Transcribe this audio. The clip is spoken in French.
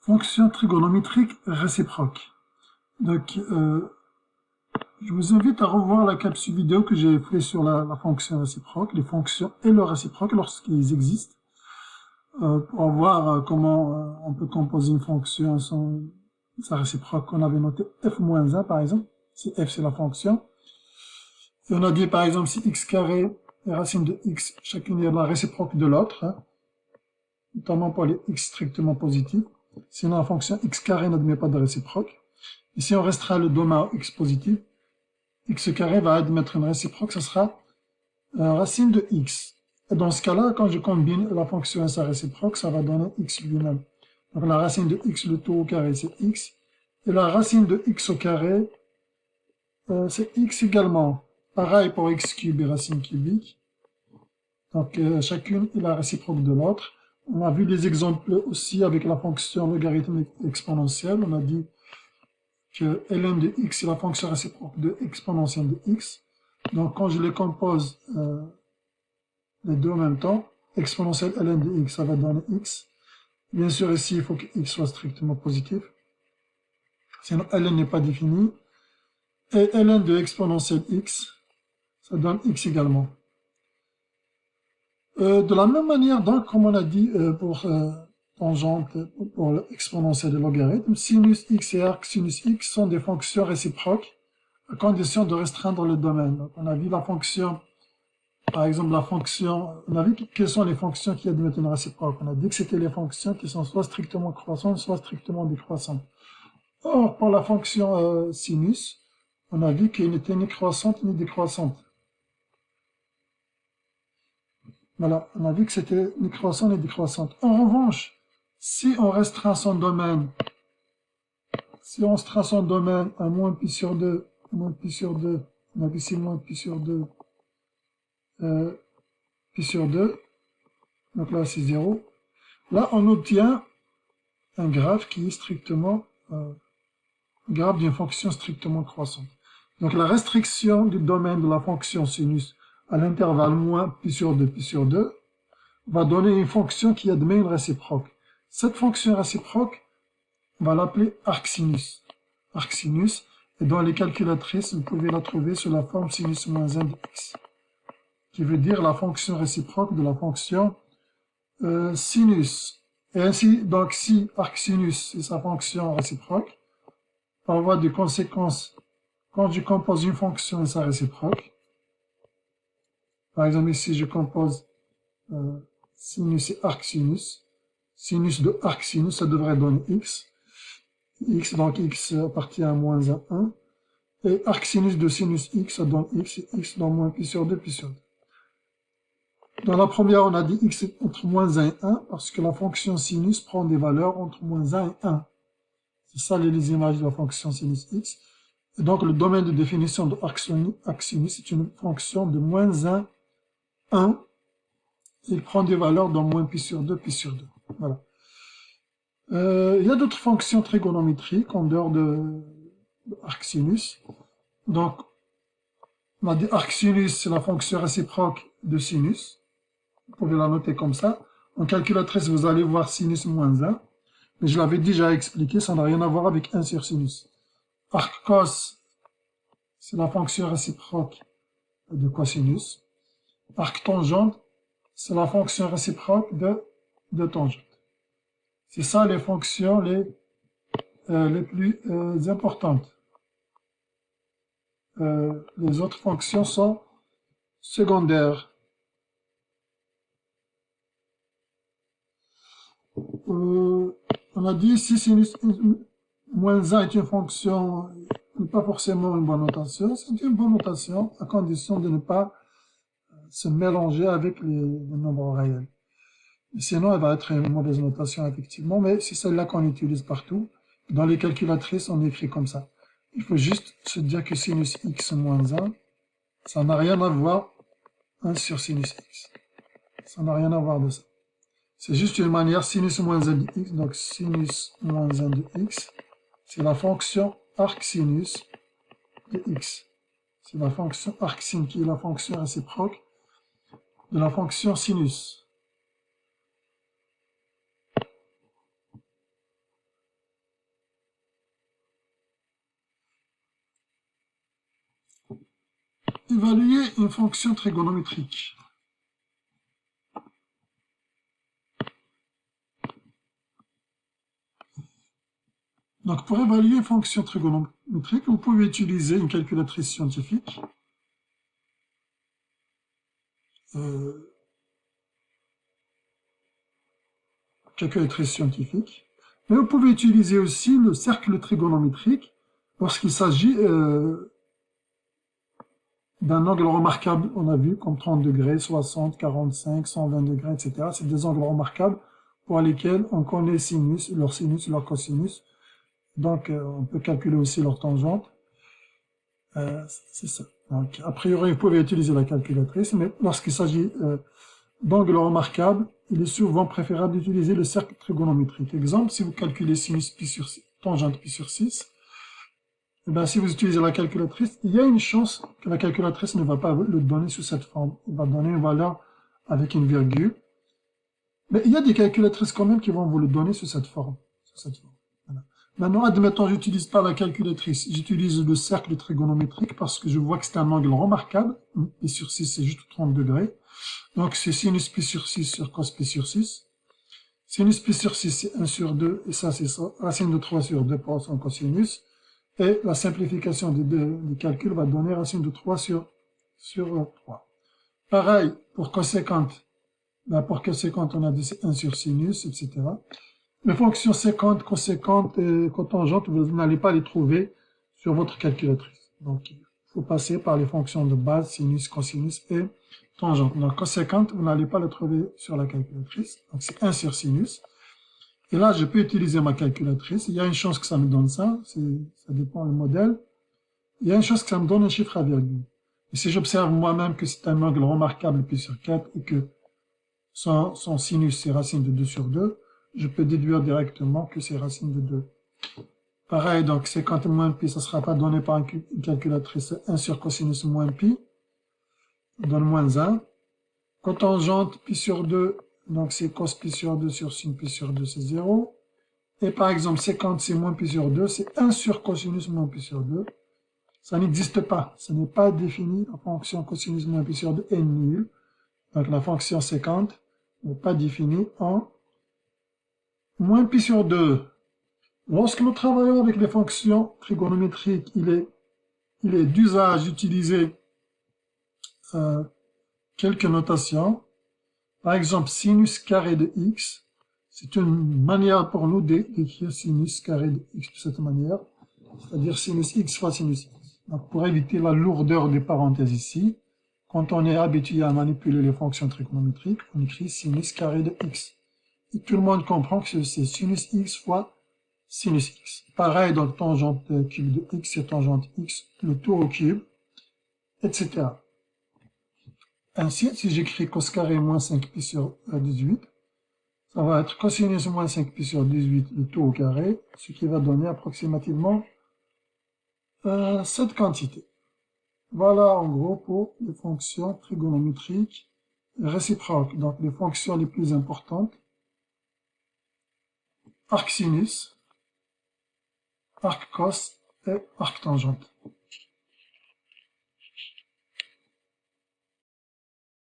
Fonction trigonométrique réciproque. Donc, je vous invite à revoir la capsule vidéo que j'ai fait sur la fonction réciproque, les fonctions et le réciproque lorsqu'ils existent, pour voir comment on peut composer une fonction sans sa réciproque. On avait noté f-1 par exemple, si f c'est la fonction. Et on a dit par exemple si x carré et racine de x, chacune est la réciproque de l'autre, hein, notamment pour les x strictement positifs. Sinon la fonction x carré n'admet pas de réciproque. Et si on restera le domaine à x positif, x carré va admettre une réciproque, ce sera racine de x. Et dans ce cas-là, quand je combine la fonction et sa réciproque, ça va donner x lui-même. Donc la racine de x, le tout au carré, c'est x. Et la racine de x au carré, c'est x également. Pareil pour x cube et racine cubique. Donc chacune est la réciproque de l'autre. On a vu des exemples aussi avec la fonction logarithmique exponentielle. On a dit que ln de x est la fonction réciproque de exponentielle de x. Donc quand je les compose les deux en même temps, exponentielle ln de x, ça va donner x. Bien sûr ici, il faut que x soit strictement positif. Sinon ln n'est pas défini. Et ln de exponentielle x, ça donne x également. De la même manière, donc, comme on a dit pour tangente, pour l'exponentielle de logarithme, sinus x et arc sinus x sont des fonctions réciproques à condition de restreindre le domaine. Donc, on a vu la fonction, par exemple la fonction, on a vu quelles sont les fonctions qui admettent une réciproque. On a dit que c'était les fonctions qui sont soit strictement croissantes, soit strictement décroissantes. Or, pour la fonction sinus, on a vu qu'elle n'était ni croissante ni décroissante. Voilà, on a vu que c'était ni croissante ni décroissante. En revanche, si on restreint son domaine, à moins pi sur 2, moins pi sur 2, on a vu ici moins pi sur 2, pi sur 2, donc là c'est 0. Là on obtient un graphe qui est strictement, graphe d'une fonction strictement croissante. Donc la restriction du domaine de la fonction sinus à l'intervalle moins pi sur 2 va donner une fonction qui admet une réciproque. Cette fonction réciproque, on va l'appeler arcsinus. Arcsinus, et dans les calculatrices, vous pouvez la trouver sous la forme sinus moins 1 de x, qui veut dire la fonction réciproque de la fonction sinus. Et ainsi, donc si arcsinus est sa fonction réciproque, par voie de conséquence, quand je compose une fonction et sa réciproque, par exemple ici je compose sinus et arcsinus, sinus de arcsinus, ça devrait donner x, donc x appartient à moins 1, et arcsinus de sinus x, ça donne x, et x donne moins pi sur 2, pi sur 2. Dans la première, on a dit x est entre moins 1 et 1, parce que la fonction sinus prend des valeurs entre moins 1 et 1. C'est ça les images de la fonction sinus x. Et donc le domaine de définition de arcsinus est une fonction de moins 1, 1, il prend des valeurs dans moins pi sur 2, pi sur 2. Voilà. Il y a d'autres fonctions trigonométriques en dehors de arcsinus. Donc, on a dit arcsinus, c'est la fonction réciproque de sinus. Vous pouvez la noter comme ça. En calculatrice, vous allez voir sinus moins 1. Mais je l'avais déjà expliqué, ça n'a rien à voir avec 1 sur sinus. Arccos, c'est la fonction réciproque de cosinus. Arctangente, c'est la fonction réciproque de tangente. C'est ça les fonctions les plus importantes. Les autres fonctions sont secondaires. On a dit ici sinus moins 1 est une fonction, pas forcément une bonne notation, c'est une bonne notation à condition de ne pas se mélanger avec les nombres réels. Sinon, elle va être une mauvaise notation, effectivement, mais c'est celle-là qu'on utilise partout. Dans les calculatrices, on écrit comme ça. Il faut juste se dire que sinus x moins 1, ça n'a rien à voir 1 sur sinus x. Ça n'a rien à voir de ça. C'est juste une manière sinus moins 1 de x, donc sinus moins 1 de x, c'est la fonction arcsinus de x. C'est la fonction arcsin qui est la fonction réciproque de la fonction sinus. évaluer une fonction trigonométrique. Donc, pour évaluer une fonction trigonométrique, vous pouvez utiliser une calculatrice scientifique. Calculatrice scientifique. Mais vous pouvez utiliser aussi le cercle trigonométrique lorsqu'il s'agit d'un angle remarquable, on a vu, comme 30 degrés, 60, 45, 120 degrés, etc. C'est des angles remarquables pour lesquels on connaît sinus, leur cosinus. Donc, on peut calculer aussi leur tangente. C'est ça. Donc, a priori, vous pouvez utiliser la calculatrice, mais lorsqu'il s'agit d'angles remarquables, il est souvent préférable d'utiliser le cercle trigonométrique. Exemple, si vous calculez sinus pi sur 6, tangente pi sur 6, eh bien, si vous utilisez la calculatrice, il y a une chance que la calculatrice ne va pas le donner sous cette forme. Il va donner une valeur avec une virgule. Mais il y a des calculatrices quand même qui vont vous le donner sous cette forme. Voilà. Maintenant, admettons, j'utilise pas la calculatrice. J'utilise le cercle trigonométrique parce que je vois que c'est un angle remarquable. Pi sur 6, c'est juste 30 degrés. Donc, c'est sinus pi sur 6 sur cos pi sur 6. Sinus pi sur 6, c'est 1 sur 2. Et ça, c'est ça. Racine de 3 sur 2 pour son cosinus. Et la simplification des calculs va donner racine de 3 sur 3. Pareil, pour coséquente. Ben pour coséquente, on a dit 1 sur sinus, etc. Les fonctions séquentes, coséquentes et cotangentes, vous n'allez pas les trouver sur votre calculatrice. Donc, il faut passer par les fonctions de base, sinus, cosinus et tangente. Donc, coséquente, vous n'allez pas le trouver sur la calculatrice. Donc, c'est 1 sur sinus. Et là, je peux utiliser ma calculatrice. Il y a une chance que ça me donne ça. Ça dépend du modèle. Il y a une chance que ça me donne un chiffre à virgule. Et si j'observe moi-même que c'est un angle remarquable pi sur 4 et que son sinus, c'est racine de 2 sur 2, je peux déduire directement que c'est racine de 2. Pareil, donc séquente moins pi, ça ne sera pas donné par une calculatrice. 1 sur cosinus moins pi donne moins 1. Cotangente pi sur 2, donc c'est cos pi sur 2 sur sin pi sur 2, c'est 0. Et par exemple, séquente, c'est moins pi sur 2, c'est 1 sur cosinus moins pi sur 2. Ça n'existe pas, ce n'est pas défini. La fonction cosinus moins pi sur 2 est nulle. Donc la fonction séquente n'est pas définie en moins pi sur 2. Lorsque nous travaillons avec les fonctions trigonométriques, il est d'usage d'utiliser quelques notations. Par exemple, sinus carré de x, c'est une manière pour nous d'écrire sinus carré de x de cette manière, c'est-à-dire sinus x fois sinus x. Donc, pour éviter la lourdeur des parenthèses ici, quand on est habitué à manipuler les fonctions trigonométriques, on écrit sinus carré de x. Et tout le monde comprend que c'est sinus x fois sinus x. Pareil, donc tangente cube de x, c'est tangente x, le tout au cube, etc. Ainsi, si j'écris cos carré moins 5 pi sur 18, ça va être cosinus moins 5 pi sur 18, le tout au carré, ce qui va donner approximativement cette quantité. Voilà en gros pour les fonctions trigonométriques réciproques, donc les fonctions les plus importantes. Arc sinus, arc cos et arc tangente.